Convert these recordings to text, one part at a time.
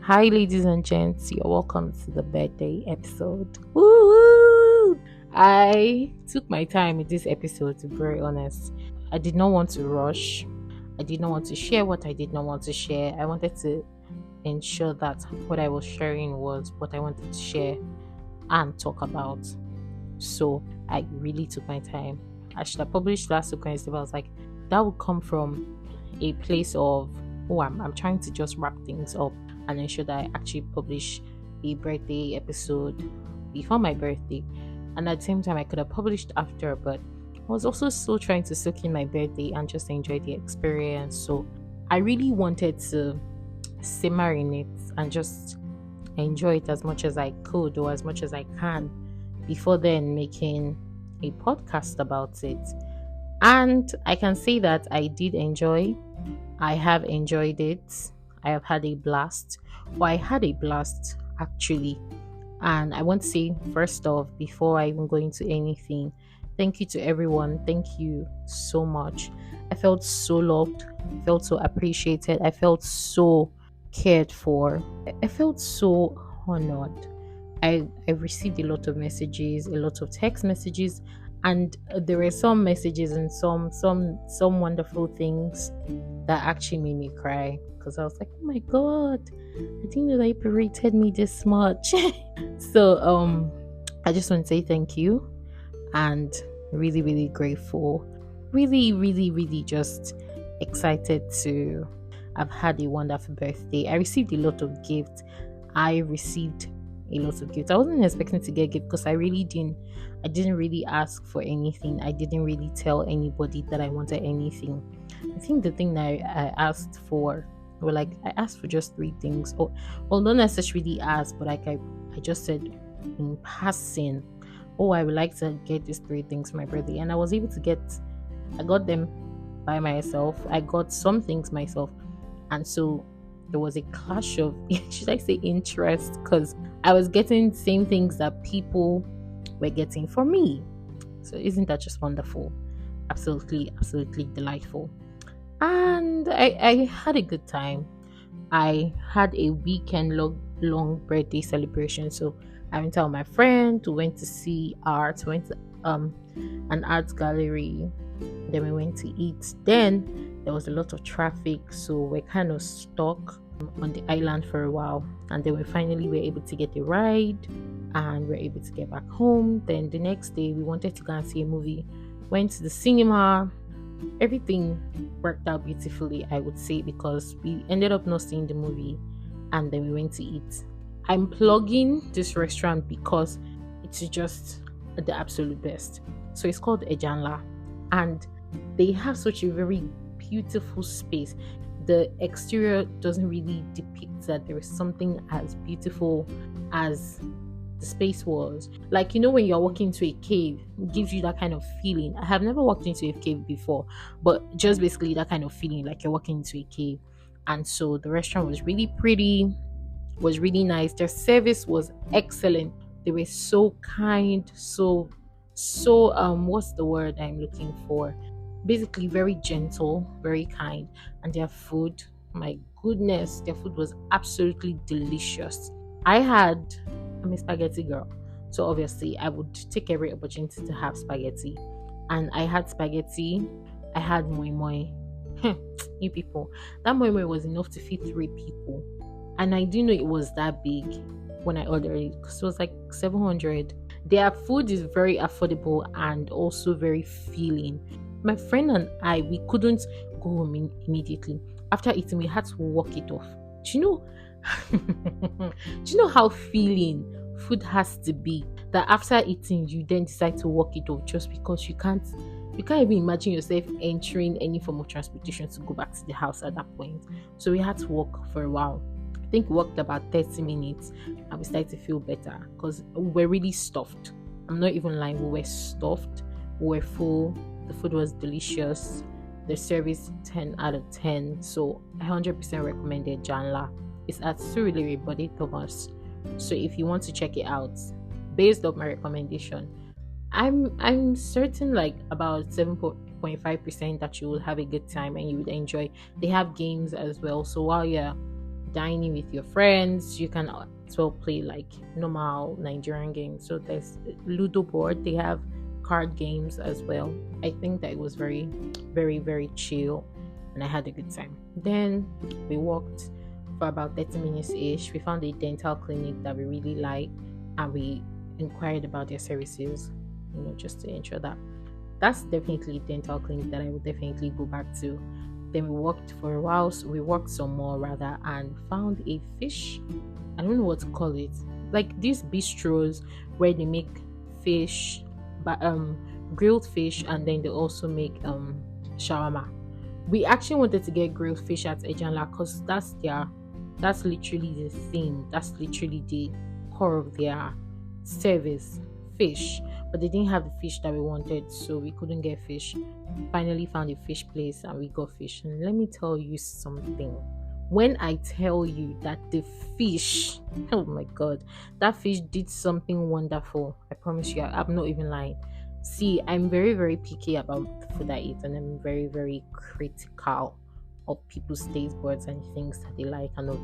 Hi, ladies and gents. You're welcome to the birthday episode. Woo! I took my time with this episode, to be very honest. I did not want to rush. I did not want to share what I did not want to share. I wanted to ensure that what I was sharing was what I wanted to share and talk about. So I really took my time. I should have published last week Wednesday, but I was like, that would come from a place of, I'm trying to just wrap things up and ensure that I actually publish a birthday episode before my birthday. And at the same time, I could have published after, but I was also still trying to soak in my birthday and just enjoy the experience. So I really wanted to simmer in it and just enjoy it as much as I could or as much as I can before then making a podcast about it. And I can say that I did enjoy. I have enjoyed it. I have had a blast. Well, I had a blast actually. And I want to say, first off, before I even go into anything, thank you to everyone. Thank you so much. I felt so loved. I felt so appreciated. I felt so cared for. I felt so honored. I received a lot of messages, a lot of text messages, and there were some messages and some wonderful things that actually made me cry because I was like, oh my god, I didn't know that people rated me this much. So I just want to say thank you and really, really grateful. Really just excited to have had a wonderful birthday. I received a lot of gifts. I wasn't expecting to get a gift because I didn't really ask for anything. I didn't really tell anybody that I wanted anything. I think the thing that I asked for I asked for just 3 things. Well, not necessarily asked, but I just said in passing, I would like to get these 3 things for my birthday. And I was able to I got them by myself. I got some things myself. And so there was a clash of, should I say, interest, because I was getting the same things that people were getting for me. So isn't that just wonderful? Absolutely delightful. And I had a good time. I had a weekend long birthday celebration. So I went out with my friend, we went to see art, went to an art gallery, then we went to eat. Then there was a lot of traffic, so we're kind of stuck on the island for a while, and then we finally were able to get a ride and we're able to get back home. Then the next day we wanted to go and see a movie, went to the cinema. Everything worked out beautifully, I would say, because we ended up not seeing the movie and then we went to eat. I'm plugging this restaurant because it's just the absolute best. So it's called Ejanla, and they have such a very beautiful space. The exterior doesn't really depict that there is something as beautiful as the space was. Like, when you're walking into a cave, it gives you that kind of feeling. I have never walked into a cave before, but just basically that kind of feeling, like you're walking into a cave. And so the restaurant was really pretty, was really nice. Their service was excellent. They were so kind, so what's the word I'm looking for? Basically very gentle, very kind. And their food, my goodness, their food was absolutely delicious. I'm a spaghetti girl, so obviously I would take every opportunity to have spaghetti. And I had spaghetti, I had moi moi. You people, that moi moi was enough to feed 3 people, and I didn't know it was that big when I ordered it because it was like 700. Their food is very affordable and also very filling. My friend and I, we couldn't go home immediately. After eating, we had to walk it off. Do you know how filling food has to be, that after eating you then decide to walk it off just because you can't even imagine yourself entering any form of transportation to go back to the house at that point. So we had to walk for a while. I think we walked about 30 minutes and we started to feel better because we were really stuffed. I'm not even lying, we were stuffed, we were full. The food was delicious. The service 10 out of 10. So 100% recommended Janla. It's at Surulere, Bode Thomas. So if you want to check it out, based on my recommendation, I'm certain like about 7.5% that you will have a good time and you would enjoy. They have games as well. So while you're dining with your friends, you can as well play like normal Nigerian games. So there's Ludo board, they have card games as well. I think that it was very, very, very chill, and I had a good time. Then we walked for about 30 minutes ish. We found a dental clinic that we really like, and we inquired about their services, just to ensure that that's definitely a dental clinic that I will definitely go back to. Then we walked for a while, so we walked some more rather, and found a fish. I don't know what to call it. Like these bistros where they make fish, but grilled fish, and then they also make shawarma. We actually wanted to get grilled fish at Ejanla because that's literally the thing. That's literally the core of their service, fish. But they didn't have the fish that we wanted, so we couldn't get fish. Finally found a fish place and we got fish. And let me tell you something. When I tell you that the fish, oh my god, that fish did something wonderful. I promise you, I'm not even lying. See, I'm very, very picky about the food I eat, and I'm very, very critical of people's taste buds and things that they like, and of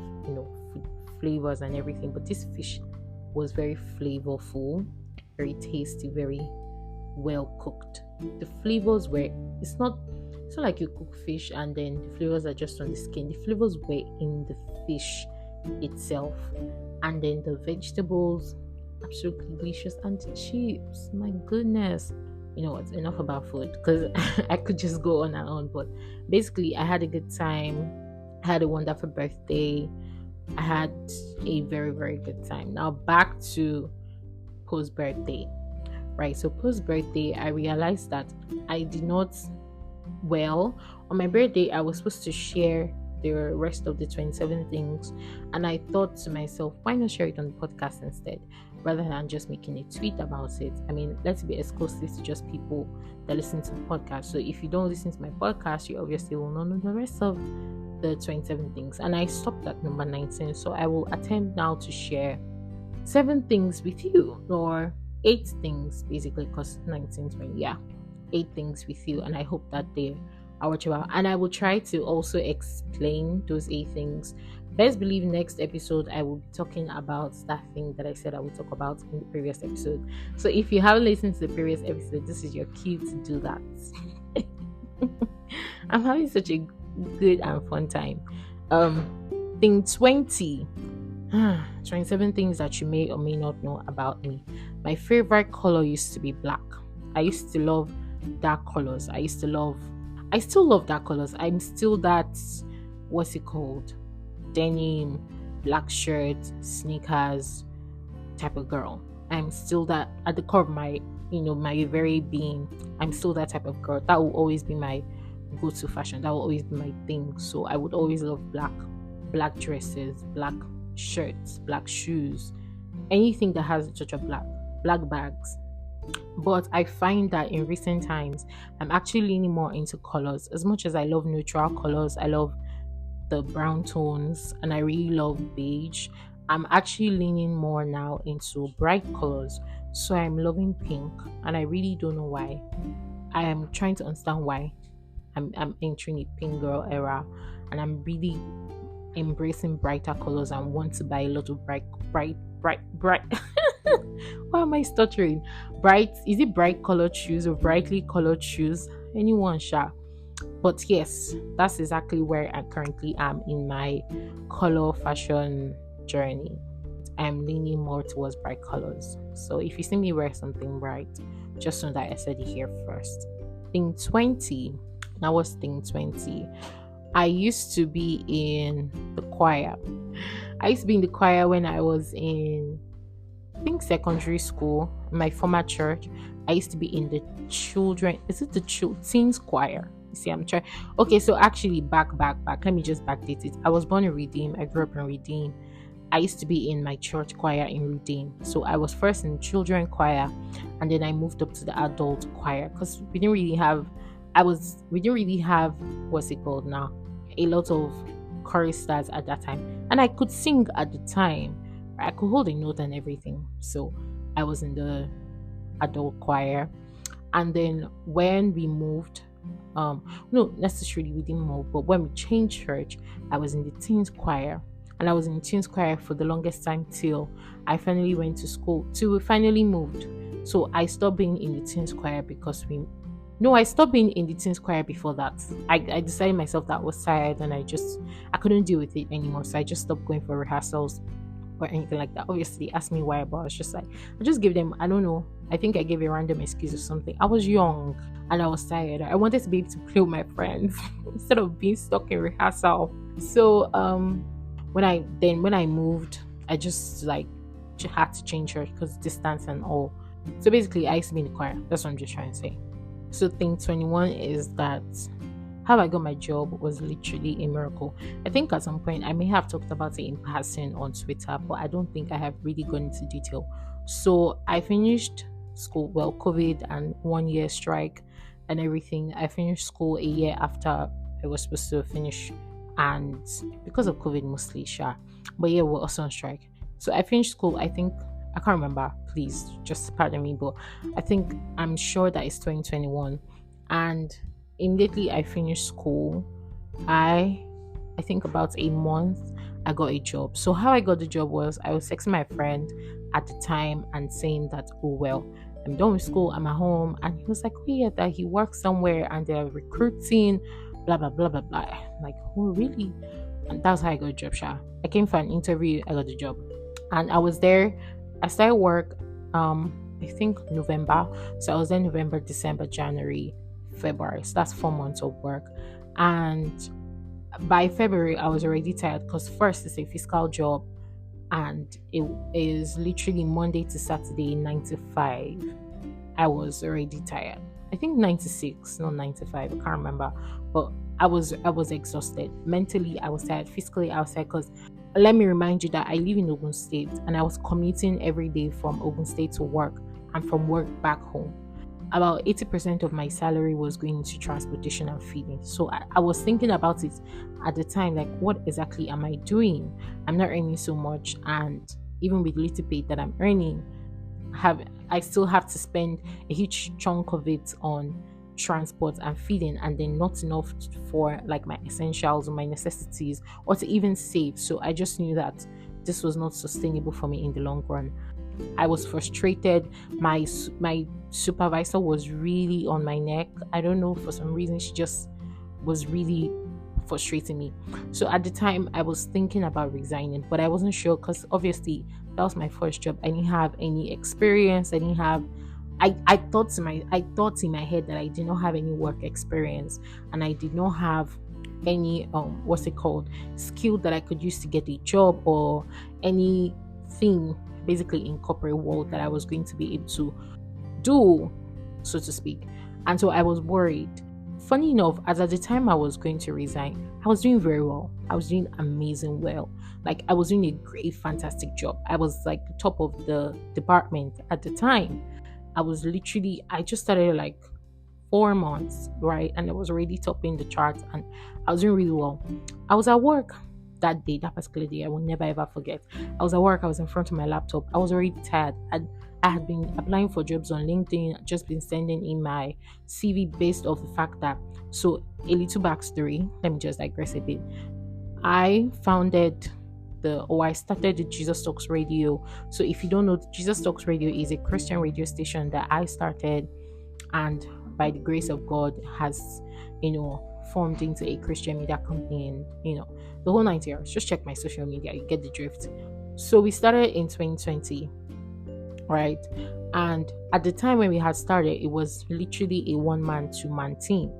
food flavors and everything. But this fish was very flavorful, very tasty, very well cooked. The flavors were, it's not like you cook fish and then the flavors are just on the skin. The flavors were in the fish itself, and then the vegetables, absolutely delicious, and the chips, my goodness. You know what, enough about food, because I could just go on and on. But basically I had a good time. I had a wonderful birthday. I had a very, very good time. Now back to post birthday, right? So post birthday, I realized that I did not, well, on my birthday I was supposed to share the rest of the 27 things, and I thought to myself, why not share it on the podcast instead, rather than just making a tweet about it. I mean, let's be exclusive to just people that listen to the podcast. So if you don't listen to my podcast, you obviously will not know the rest of the 27 things. And I stopped at number 19, so I will attempt now to share 7 things with you, or 8 things basically, because 19, 20, yeah, 8 things with you, and I hope that they are what you are. And I will try to also explain those 8 things. Best believe next episode I will be talking about that thing that I said I would talk about in the previous episode. So if you haven't listened to the previous episode, this is your cue to do that. I'm having such a good and fun time. Thing 20. 27 things that you may or may not know about me. My favorite color used to be black. I used to love dark colors. I still love dark colors. I'm still that, what's it called, denim, black shirt, sneakers type of girl. I'm still that at the core of my my very being. I'm still that type of girl. That will always be my go-to fashion. That will always be my thing. So I would always love black dresses, black shirts, black shoes, anything that has a touch of black bags. But I find that in recent times I'm actually leaning more into colors. As much as I love neutral colors, I love the brown tones, and I really love beige, I'm actually leaning more now into bright colors. So I'm loving pink, and I really don't know why. I am trying to understand why I'm entering a pink girl era, and I'm really embracing brighter colors and want to buy a lot of bright why am I stuttering? Is it bright colored shoes or brightly colored shoes? Anyone sha. But yes, that's exactly where I currently am in my color fashion journey. I'm leaning more towards bright colors. So if you see me wear something bright, just know that I said it here first. Thing 20. Now what's thing 20? I used to be in the choir. I used to be in the choir when I was in, I think, secondary school. My former church, I used to be in the teens choir? You see, I'm trying. Okay, so actually, back. Let me just backdate it. I was born in Redeem. I grew up in Redeem. I used to be in my church choir in Redeem. So I was first in children choir, and then I moved up to the adult choir because we didn't really have, what's it called now, a lot of choristers at that time, and I could sing at the time. I could hold a note and everything. So I was in the adult choir, and then when we moved, no, necessarily we didn't move, but when we changed church, I was in the teens choir. and I was in Teens Choir for the longest time till I finally went to school, till we finally moved. So I stopped being in the Teens Choir because we no, I stopped being in the Teens Choir before that. I decided myself that I was tired and I couldn't deal with it anymore. So I just stopped going for rehearsals or anything like that. Obviously, ask me why, but I was just like, I just give them, I don't know. I think I gave a random excuse or something. I was young and I was tired. I wanted to be able to play with my friends instead of being stuck in rehearsal. So when I moved, I just like had to change her because distance and all. So basically, I used to be in the choir. That's what I'm just trying to say. So thing 21 is that how I got my job was literally a miracle. I think at some point I may have talked about it in passing on Twitter, but I don't think I have really gone into detail. So I finished school, well, COVID and 1 year strike and everything. I finished school a year after I was supposed to finish, and because of COVID mostly, sure. But yeah, we're also on strike. So I finished school, I think I can't remember, please just pardon me, but I'm sure that it's 2021. And immediately I finished school, I think about a month I got a job. So how I got the job was I was texting my friend at the time and saying that, oh well, I'm done with school, I'm at home. And he was like, oh yeah, that he works somewhere and they're recruiting, blah blah blah blah blah. I'm like, oh really? And that's how I got a job. I came for an interview, I got the job. And I was there. I started work I think November. So I was there November, December, January, February. So that's 4 months of work. And by February I was already tired because first it's a fiscal job and it is literally Monday to Saturday 9 to 5. I was already tired. I think 9 to 6, not 9 to 5. I can't remember. But I was exhausted. Mentally I was tired. Physically I was tired because let me remind you that I live in Ogun State and I was commuting every day from Ogun State to work and from work back home. About 80% of my salary was going into transportation and feeding. So I was thinking about it at the time, like, what exactly am I doing? I'm not earning so much, and even with little pay that I'm earning, I still have to spend a huge chunk of it on transport and feeding, and then not enough for like my essentials or my necessities or to even save. So I just knew that this was not sustainable for me in the long run. I was frustrated. My supervisor was really on my neck. I don't know, for some reason she just was really frustrating me. So at the time I was thinking about resigning, but I wasn't sure because obviously that was my first job. I didn't have any experience. I thought in my head that I did not have any work experience and I did not have any skill that I could use to get a job or anything basically in corporate world that I was going to be able to do, so to speak. And so I was worried. Funny enough, as at the time I was going to resign, I was doing very well. I was doing amazing well. Like I was doing a great, fantastic job. I was like the top of the department at the time. I just started like 4 months, right? And I was already topping the charts and I was doing really well. I was at work that day, that particular day. I will never ever forget. I was at work, I was in front of my laptop. I was already tired. I had been applying for jobs on LinkedIn, just been sending in my CV based off the fact that, so a little backstory, let me just digress a bit. I started the Jesus Talks Radio. So if you don't know, Jesus Talks Radio is a Christian radio station that I started and by the grace of God has, formed into a Christian media company and, the whole 90 years. Just check my social media, you get the drift. So we started in 2020, right? And at the time when we had started, it was literally a 1-man, 2-man team.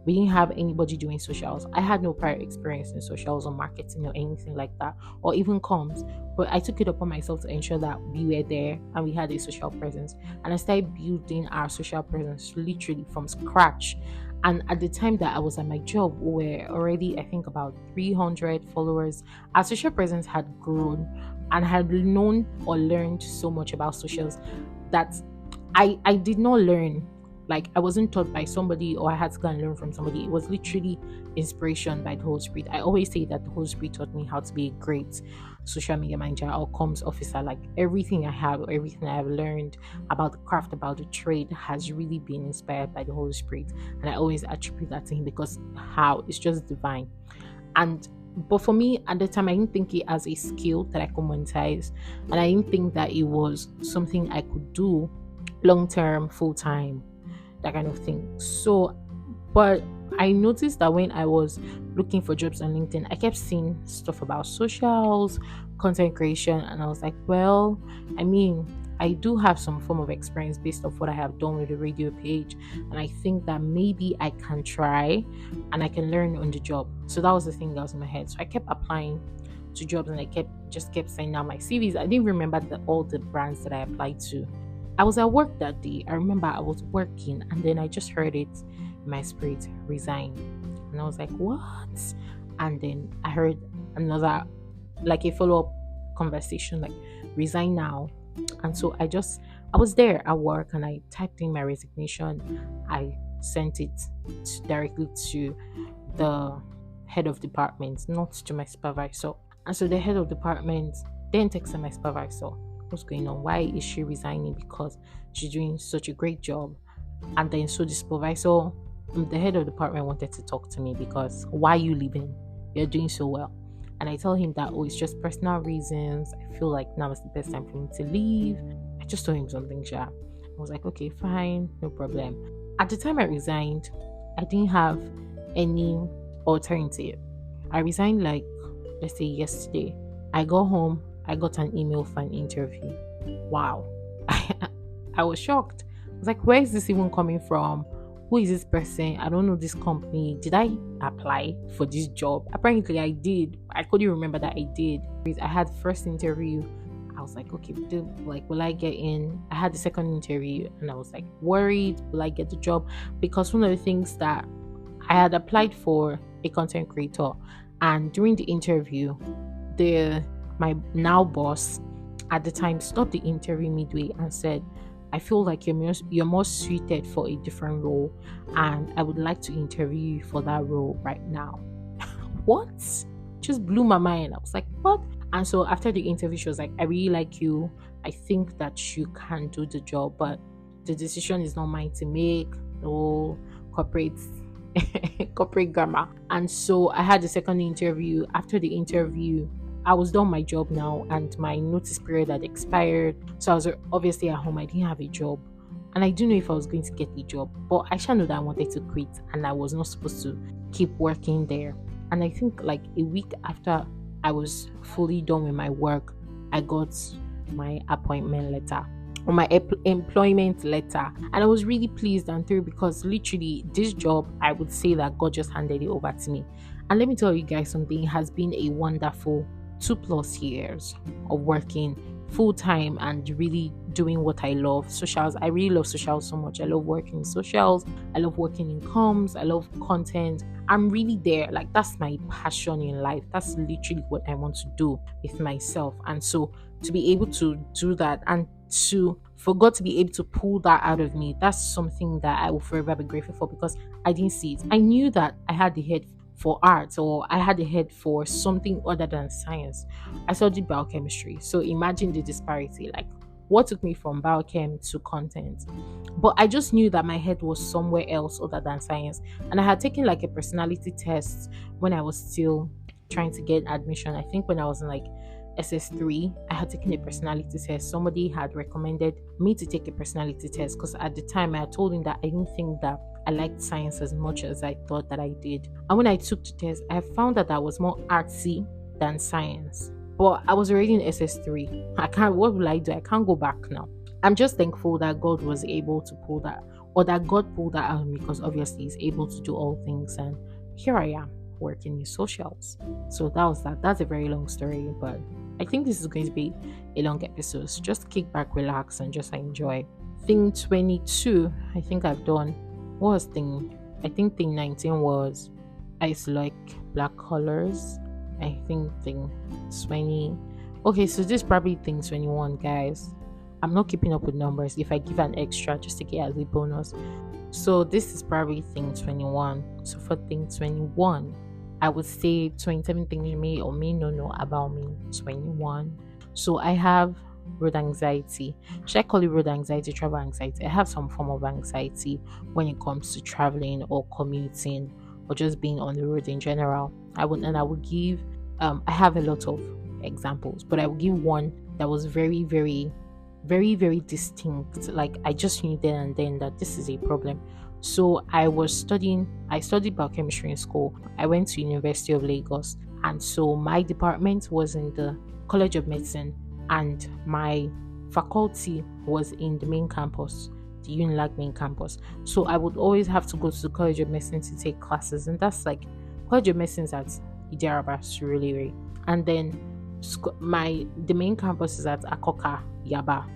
We didn't have anybody doing socials. I had no prior experience in socials or marketing or anything like that, or even comms. But I took it upon myself to ensure that we were there and we had a social presence. And I started building our social presence literally from scratch. And at the time that I was at my job, we were already, I think, about 300 followers. Our social presence had grown and had known or learned so much about socials that I did not learn. Like I wasn't taught by somebody or I had to go and learn from somebody. It was literally inspiration by the Holy Spirit. I always say that the Holy Spirit taught me how to be a great social media manager or comms officer. Like everything I have learned about the craft, about the trade has really been inspired by the Holy Spirit. And I always attribute that to him because it's just divine. And But for me at the time, I didn't think it as a skill that I could monetize, and I didn't think that it was something I could do long term, full time, that kind of thing. So, but I noticed that when I was looking for jobs on LinkedIn, I kept seeing stuff about socials, content creation, and I was like, well, I mean, I do have some form of experience based off what I have done with the radio page, and I think that maybe I can try and I can learn on the job. So that was the thing that was in my head. So I kept applying to jobs and I kept sending out my CVs. I didn't remember all the brands that I applied to. I was at work that day. I remember I was working and then I just heard it in my spirit, resign. And I was like, what? And then I heard another, like a follow-up conversation, like, resign now. And so I was there at work and I typed in my resignation. I sent it directly to the head of department, not to my supervisor. And so the head of department then texted my supervisor, what's going on? Why is she resigning? Because she's doing such a great job. And then so the supervisor, the head of department, wanted to talk to me because why are you leaving? You're doing so well. And I tell him that, oh, it's just personal reasons. I feel like now is the best time for me to leave. I just told him something, sharp. I was like, okay, fine, no problem. At the time I resigned, I didn't have any alternative. I resigned like, let's say yesterday. I got home, I got an email for an interview. Wow. I was shocked. I was like, where is this even coming from? Who is this person? I don't know this company. Did I apply for this job? Apparently I did. I couldn't remember that I did. I had first interview. I was like, okay, will I get in? I had the second interview and I was like worried, will I get the job? Because one of the things that I had applied for a content creator, and during the interview, my now boss at the time stopped the interview midway and said, I feel like you're more suited for a different role and I would like to interview you for that role right now. What? Just blew my mind. I was like, what? And so after the interview, she was like, I really like you. I think that you can do the job, but the decision is not mine to make. The whole corporate grammar. And so I had the second interview. After the interview, I was done my job now and my notice period had expired. So I was obviously at home. I didn't have a job. And I didn't know if I was going to get a job. But I shall know that I wanted to quit and I was not supposed to keep working there. And I think like a week after I was fully done with my work, I got my appointment letter or my employment letter. And I was really pleased and thrilled because literally this job, I would say that God just handed it over to me. And let me tell you guys something, it has been a wonderful 2+ years of working full-time and really doing what I love. Socials, I really love socials so much. I love working in socials, I love working in comms, I love content. I'm really there, like that's my passion in life. That's literally what I want to do with myself. And so to be able to do that and for God to be able to pull that out of me, that's something that I will forever be grateful for because I didn't see it. I knew that I had the head for art or I had a head for something other than science. I studied biochemistry. So imagine the disparity, like what took me from biochem to content. But I just knew that my head was somewhere else other than science. And I had taken like a personality test when I was still trying to get admission. I think when I was in like SS3, I had taken a personality test. Somebody had recommended me to take a personality test because at the time I had told him that I didn't think that I liked science as much as I thought that I did. And when I took the test, I found that I was more artsy than science. But I was already in SS3. What will I do? I can't go back now. I'm just thankful that God was able to pull that, or that God pulled that out of me because obviously He's able to do all things. And here I am working in socials. So that was that. That's a very long story, but I think this is going to be a long episode. So just kick back, relax, and just enjoy. Thing 22, I think I've done. What was thing? I think thing 19 was I used to like black colors. I think thing 20. Okay, so this is probably thing 21, guys. I'm not keeping up with numbers. If I give an extra just to get as a bonus. So this is probably thing 21. So for thing 21, I would say 27 things you may or may not know about me. 21. So I have road anxiety. Should I call it road anxiety, travel anxiety? I have some form of anxiety when it comes to traveling or commuting or just being on the road in general. I would give I have a lot of examples, but I will give one that was very, very, very, very distinct. Like I just knew then and then that this is a problem. So I studied biochemistry in school. I went to University of Lagos, and so my department was in the College of Medicine, and my faculty was in the main campus, the Unilag main campus. So I would always have to go to the College of Medicine to take classes, and that's like College of Medicine's at Idiaraba, Surulere, and then the main campus is at Akoka, Yaba.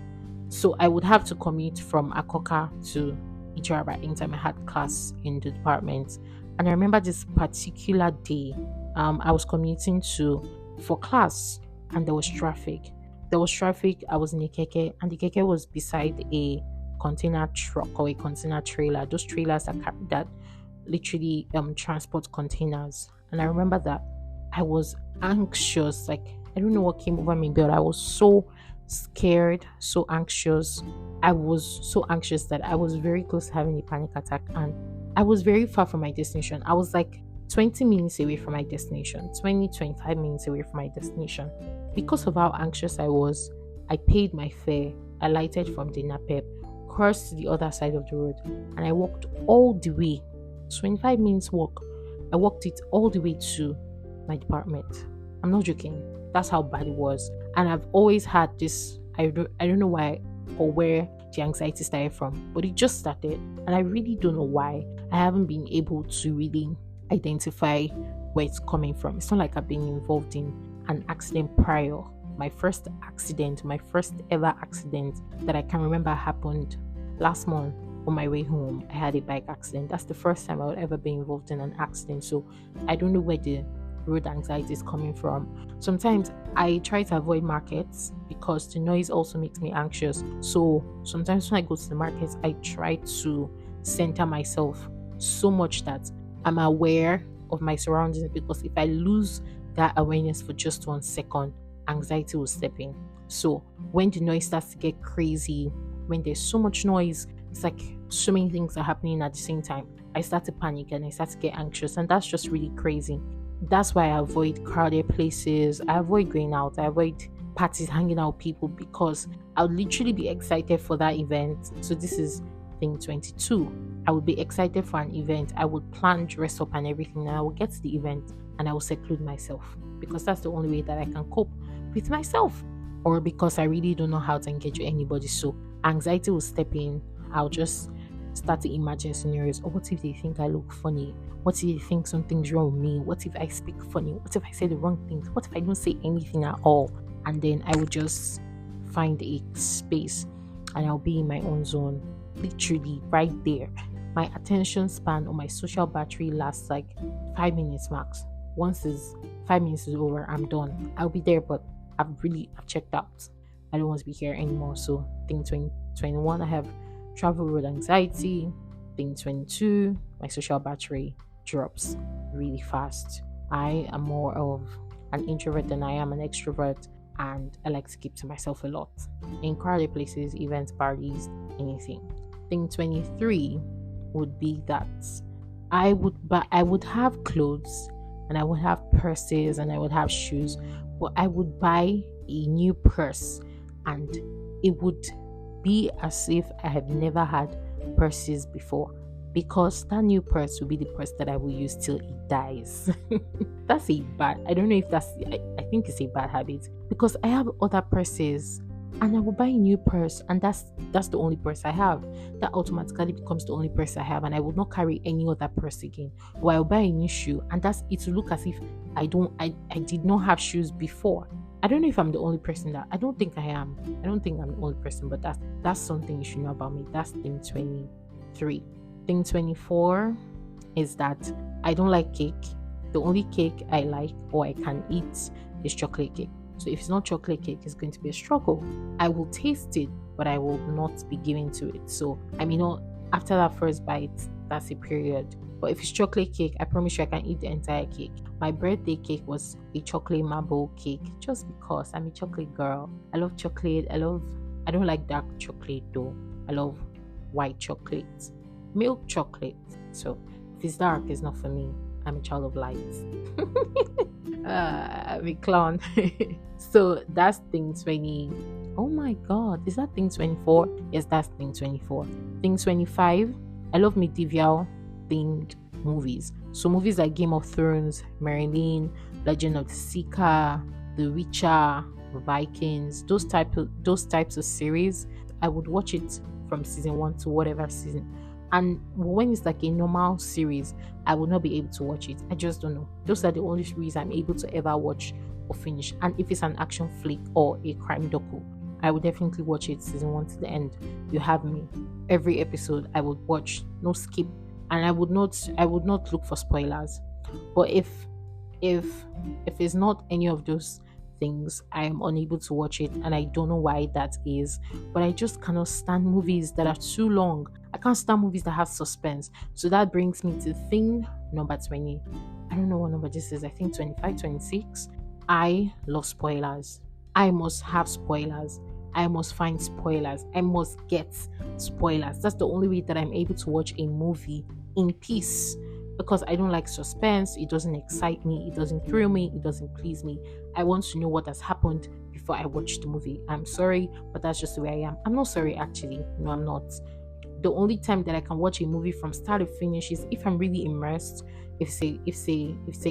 So I would have to commute from Akoka to Idiaraba anytime I had class in the department. And I remember this particular day, I was commuting for class, and there was traffic. I was in a keke, and the keke was beside a container truck or a container trailer. Those trailers that literally transport containers. And I remember that I was anxious. Like I don't know what came over me, but I was so scared, so anxious. I was so anxious that I was very close to having a panic attack, and I was very far from my destination. I was like 20 minutes away from my destination, 25 minutes away from my destination. Because of how anxious I was, I paid my fare. I lighted from the NAPEP, crossed to the other side of the road, and I walked all the way, 25 minutes walk. I walked it all the way to my department. I'm not joking. That's how bad it was. And I've always had this, I don't know why or where the anxiety started from, but it just started. And I really don't know why. I haven't been able to really identify where it's coming from. It's not like I've been involved in an accident prior. My first ever accident that I can remember happened last month on my way home. I had a bike accident. That's the first time I would ever be involved in an accident. So I don't know where the road anxiety is coming from. Sometimes I try to avoid markets because the noise also makes me anxious. So sometimes when I go to the markets, I try to center myself so much that I'm aware of my surroundings, because if I lose that awareness for just 1 second, anxiety will step in. So when the noise starts to get crazy, when there's so much noise, it's like so many things are happening at the same time, I start to panic and I start to get anxious, and that's just really crazy. That's why I avoid crowded places. I avoid going out. I avoid parties, hanging out with people, because I would literally be excited for that event. So this is thing 22. I would be excited for an event. I would plan, dress up and everything, and I will get to the event and I will seclude myself, because that's the only way that I can cope with myself, or because I really don't know how to engage with anybody. So anxiety will step in. I'll just start to imagine scenarios. Oh, what if they think I look funny? What if they think something's wrong with me? What if I speak funny? What if I say the wrong things? What if I don't say anything at all? And then I would just find a space and I'll be in my own zone, literally right there. My attention span or my social battery lasts like 5 minutes max. Once 5 minutes is over, I'm done. I'll be there, but I've checked out. I don't want to be here anymore. So thing 21, I have travel road anxiety. Thing 22, my social battery drops really fast. I am more of an introvert than I am an extrovert, and I like to keep to myself a lot. In crowded places, events, parties, anything. Thing 23 would be that I would have clothes and I would have purses and I would have shoes, but I would buy a new purse and it would be as if I had never had purses before, because that new purse will be the purse that I will use till it dies. That's I don't know if I think it's a bad habit, because I have other purses and I will buy a new purse, and that's the only purse I have. That automatically becomes the only purse I have, and I will not carry any other purse again. Or I'll buy a new shoe, and it will look as if I did not have shoes before. I don't know if I'm the only person I don't think I am. I don't think I'm the only person, but that's something you should know about me. That's thing 23. Thing 24 is that I don't like cake. The only cake I like or I can eat is chocolate cake. So if it's not chocolate cake, it's going to be a struggle. I will taste it, but I will not be given to it. So I mean, after that first bite, that's a period. But if it's chocolate cake, I promise you I can eat the entire cake. My birthday cake was a chocolate marble cake, just because I'm a chocolate girl. I love chocolate. I don't like dark chocolate though. I love white chocolate, milk chocolate. So if it's dark, it's not for me. I'm a child of light. I'm a clown. So that's thing 20. Oh my god, is that thing 24? Yes, that's thing 24. Thing 25. I love medieval themed movies. So movies like Game of Thrones, Merlin, Legend of the Seeker, The Witcher, Vikings, those types of series. I would watch it from season one to whatever season. And when it's like a normal series, I will not be able to watch it. I just don't know. Those are the only reasons I'm able to ever watch or finish. And if it's an action flick or a crime docu, I would definitely watch it season one to the end. You have me. Every episode I would watch, no skip, and I would not look for spoilers. But if if it's not any of those things, I am unable to watch it, and I don't know why that is. But I just cannot stand movies that are too long. I can't stand movies that have suspense. So that brings me to thing number 20. I don't know what number this is. I think 25, 26. I love spoilers. I must have spoilers. I must find spoilers. I must get spoilers. That's the only way that I'm able to watch a movie in peace, because I don't like suspense. It doesn't excite me. It doesn't thrill me. It doesn't please me. I want to know what has happened before I watch the movie. I'm sorry, but that's just the way I am. I'm not sorry, actually. No, I'm not. The only time that I can watch a movie from start to finish is if I'm really immersed. If say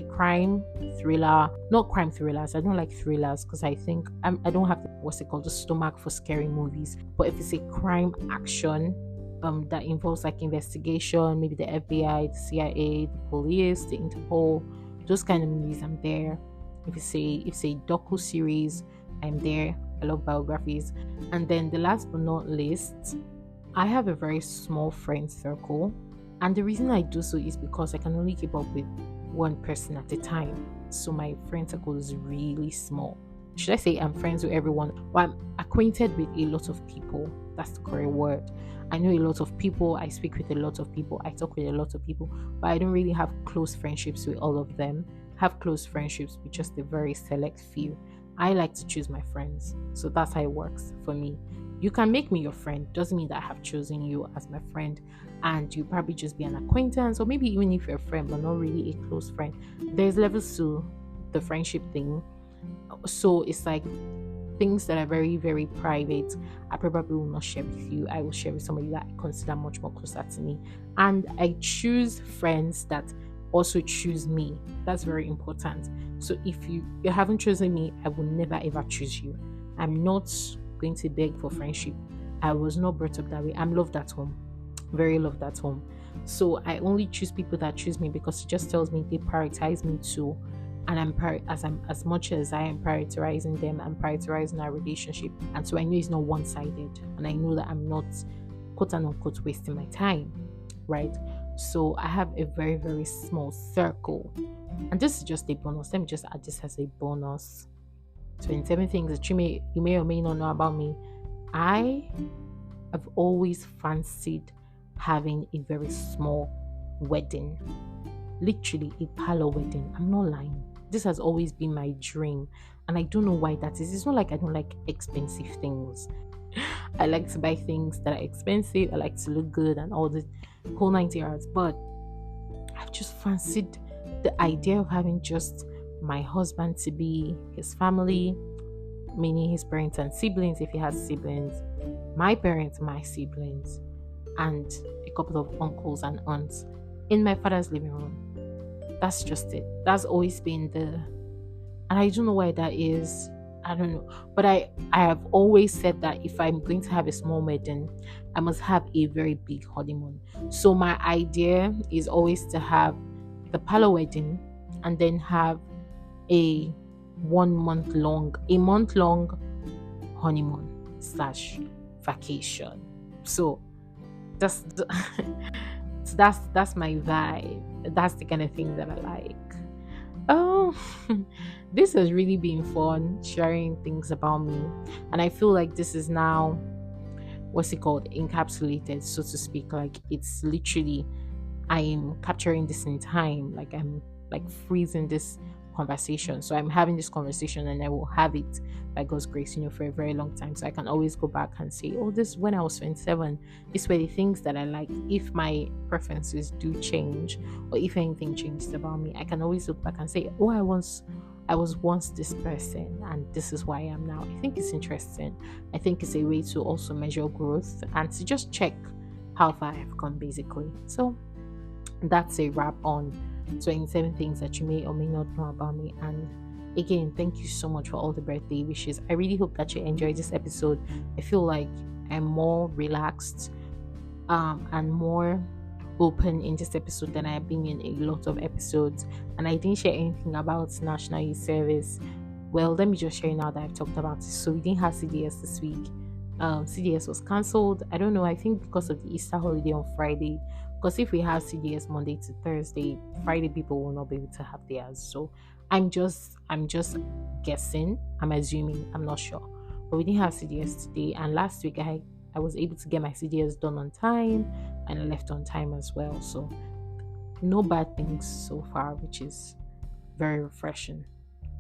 crime thriller, not crime thrillers. I don't like thrillers because I don't have what's it called, the stomach for scary movies. But if it's a crime action, that involves like investigation, maybe the FBI, the CIA, the police, the Interpol, those kind of movies, I'm there. If it's a docu series, I'm there. I love biographies. And then the last but not least, I have a very small friend circle, and the reason I do so is because I can only keep up with one person at a time. So my friend circle is really small. Should I say I'm friends with everyone? Well, I'm acquainted with a lot of people. That's the correct word. I know a lot of people. I speak with a lot of people. I talk with a lot of people, but I don't really have close friendships with all of them. I have close friendships with just a very select few. I like to choose my friends. So that's how it works for me. You can make me your friend. Doesn't mean that I have chosen you as my friend, and you probably just be an acquaintance, or maybe even if you're a friend but not really a close friend. There's levels to the friendship thing. So it's like things that are very, very private, I probably will not share with you. I will share with somebody that I consider much more closer to me. And I choose friends that also choose me. That's very important. So if you haven't chosen me, I will never ever choose you. I'm not going to beg for friendship. I was not brought up that way. I'm loved at home. Very loved at home. So I only choose people that choose me because it just tells me they prioritize me too. And as much as I am prioritizing them, I'm prioritizing our relationship. And so I know it's not one-sided, and I know that I'm not quote unquote wasting my time, right? So I have a very, very small circle, and this is just a bonus. Let me just add this as a bonus. 27 things that you may or may not know about me. I have always fancied having a very small wedding, literally a parlor wedding. I'm not lying. This has always been my dream, and I don't know why that is. It's not like I don't like expensive things. I like to buy things that are expensive. I like to look good and all the whole 90 yards. But I've just fancied the idea of having just my husband to be, his family, meaning his parents and siblings, if he has siblings, my parents, my siblings, and a couple of uncles and aunts in my father's living room. That's just it. That's always been and I don't know why that is. I don't know. But I have always said that if I'm going to have a small wedding, I must have a very big honeymoon. So my idea is always to have the parlor wedding and then have a month long honeymoon / vacation. So that's that's my vibe. That's the kind of thing that I like. Oh, this has really been fun sharing things about me, and I feel like this is now, what's it called, encapsulated, so to speak. Like it's literally, I am capturing this in time. Like I'm like freezing this conversation. So I'm having this conversation and I will have it by God's grace, for a very long time. So I can always go back and say, oh, this when I was 27, these were the things that I liked. If my preferences do change or if anything changes about me, I can always look back and say, oh, I was once this person and this is why I am now. I think it's interesting. I think it's a way to also measure growth and to just check how far I've come basically. So that's a wrap on 27 things that you may or may not know about me. And again, thank you so much for all the birthday wishes. I really hope that you enjoyed this episode. I feel like I'm more relaxed and more open in this episode than I have been in a lot of episodes. And I didn't share anything about National Youth Service. Well, let me just share now that I've talked about it. So we didn't have CDS this week. CDS was cancelled. I don't know, I think because of the Easter holiday on Friday. Because if we have CDS Monday to Thursday, Friday people will not be able to have theirs. So I'm just guessing. I'm assuming. I'm not sure. But we didn't have CDS today. And last week I was able to get my CDS done on time and I left on time as well. So no bad things so far, which is very refreshing.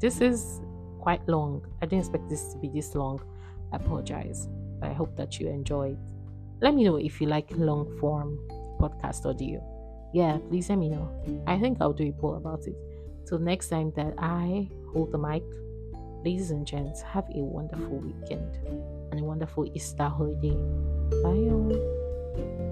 This is quite long. I didn't expect this to be this long. I apologize. But I hope that you enjoyed. Let me know if you like long form podcast audio. Yeah, please let me know. I think I'll do a poll about it. Till next time that I hold the mic, ladies and gents, have a wonderful weekend and a wonderful Easter holiday. Bye, y'all.